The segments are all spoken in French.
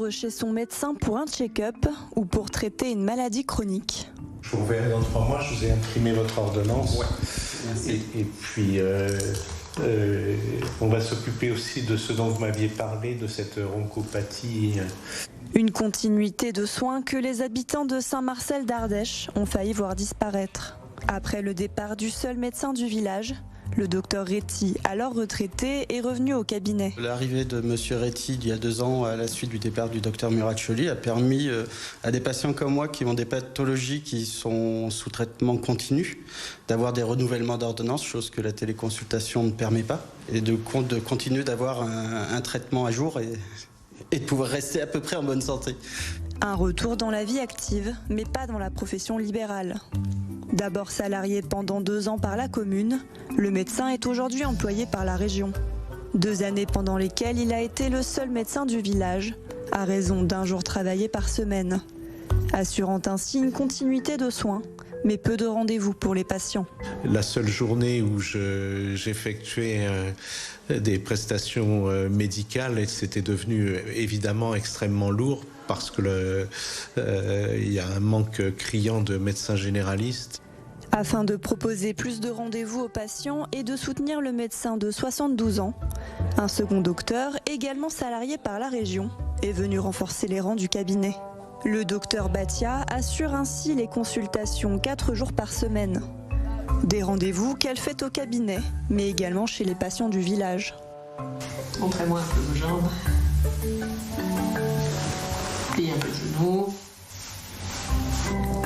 rendre chez son médecin pour un check-up ou pour traiter une maladie chronique. Je vous reverrai dans 3 mois, je vous ai imprimé votre ordonnance. Ouais. Merci. Et puis, on va s'occuper aussi de ce dont vous m'aviez parlé, de cette bronchopathie. Une continuité de soins que les habitants de Saint-Marcel d'Ardèche ont failli voir disparaître. Après le départ du seul médecin du village, le docteur Réty, alors retraité, est revenu au cabinet. L'arrivée de M. Réty il y a 2 ans, à la suite du départ du docteur Muraccioli, a permis à des patients comme moi qui ont des pathologies qui sont sous traitement continu d'avoir des renouvellements d'ordonnances, chose que la téléconsultation ne permet pas, et de continuer d'avoir un traitement à jour et de pouvoir rester à peu près en bonne santé. Un retour dans la vie active, mais pas dans la profession libérale. D'abord salarié pendant 2 ans par la commune, le médecin est aujourd'hui employé par la région. 2 années pendant lesquelles il a été le seul médecin du village, à raison d'1 jour travaillé par semaine, assurant ainsi une continuité de soins, mais peu de rendez-vous pour les patients. La seule journée où j'effectuais des prestations médicales, c'était devenu évidemment extrêmement lourd parce que il y a un manque criant de médecins généralistes. Afin de proposer plus de rendez-vous aux patients et de soutenir le médecin de 72 ans, un second docteur, également salarié par la région, est venu renforcer les rangs du cabinet. Le docteur Batia assure ainsi les consultations 4 jours par semaine. Des rendez-vous qu'elle fait au cabinet, mais également chez les patients du village. Montrez-moi un peu vos jambes. Pliez un peu le genou.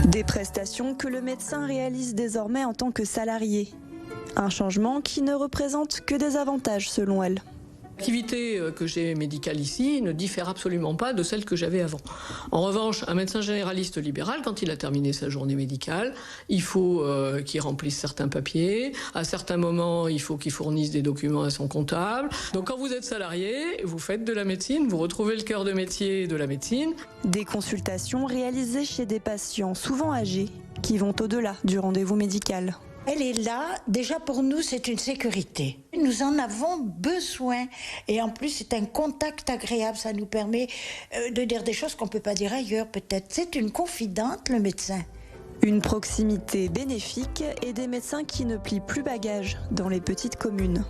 Des prestations que le médecin réalise désormais en tant que salarié. Un changement qui ne représente que des avantages selon elle. L'activité que j'ai médicale ici ne diffère absolument pas de celle que j'avais avant. En revanche, un médecin généraliste libéral, quand il a terminé sa journée médicale, il faut qu'il remplisse certains papiers. À certains moments, il faut qu'il fournisse des documents à son comptable. Donc quand vous êtes salarié, vous faites de la médecine, vous retrouvez le cœur de métier de la médecine. Des consultations réalisées chez des patients souvent âgés qui vont au-delà du rendez-vous médical. Elle est là, déjà pour nous c'est une sécurité. Nous en avons besoin et en plus c'est un contact agréable, ça nous permet de dire des choses qu'on ne peut pas dire ailleurs peut-être. C'est une confidente le médecin. Une proximité bénéfique et des médecins qui ne plient plus bagage dans les petites communes.